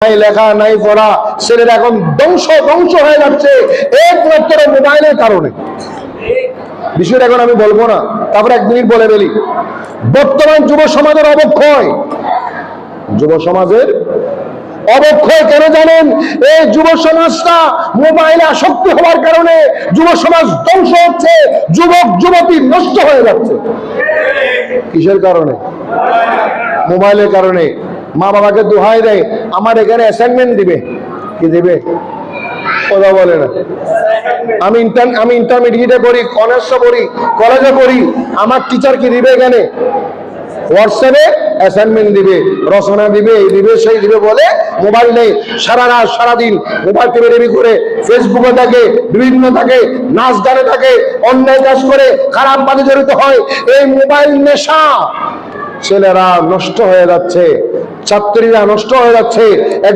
নাই লেখা নাই পড়া, ছেলেরা এখন ধ্বংস হয়ে যাচ্ছে একমাত্র মোবাইলের কারণে। বিষয়টা এখন আমি বলবো না, তারপরে 1 মিনিট বলে ফেলি। বর্তমান যুব সমাজের অবক্ষয়, যুব সমাজের অবক্ষয় কেন জানেন? এই যুব সমাজটা মোবাইলে আসক্তি হওয়ার কারণে যুব সমাজ ধ্বংস হচ্ছে, যুবক যুবতী নষ্ট হয়ে যাচ্ছে। কিসের কারণে? মোবাইলের কারণে। মা বাবাকে দোহাই দেয়, আমার এখানে অ্যাসাইনমেন্ট দিবে। কি দিবে? কথা বলে না। আমি ইন্টারমিডিয়েটে পড়ি, অনার্সে পড়ি, কলেজে পড়ি, আমার টিচার কি দিবে? এখানে হোয়াটসঅ্যাপে অ্যাসাইনমেন্ট দিবে, রচনা দিবে, এই দিবে সেই দিবে বলে মোবাইল নেই। সারা রাত সারাদিন মোবাইল টিপি করে ফেসবুকে থাকে, বিভিন্ন থাকে, নাচ গানে থাকে, অন্যায় কাজ করে, খারাপ কাজে জড়িত হয়। এই মোবাইল নেশা ছেলেরা নষ্ট হয়ে যাচ্ছে, ছাত্রীরা নষ্ট হয়ে যাচ্ছে।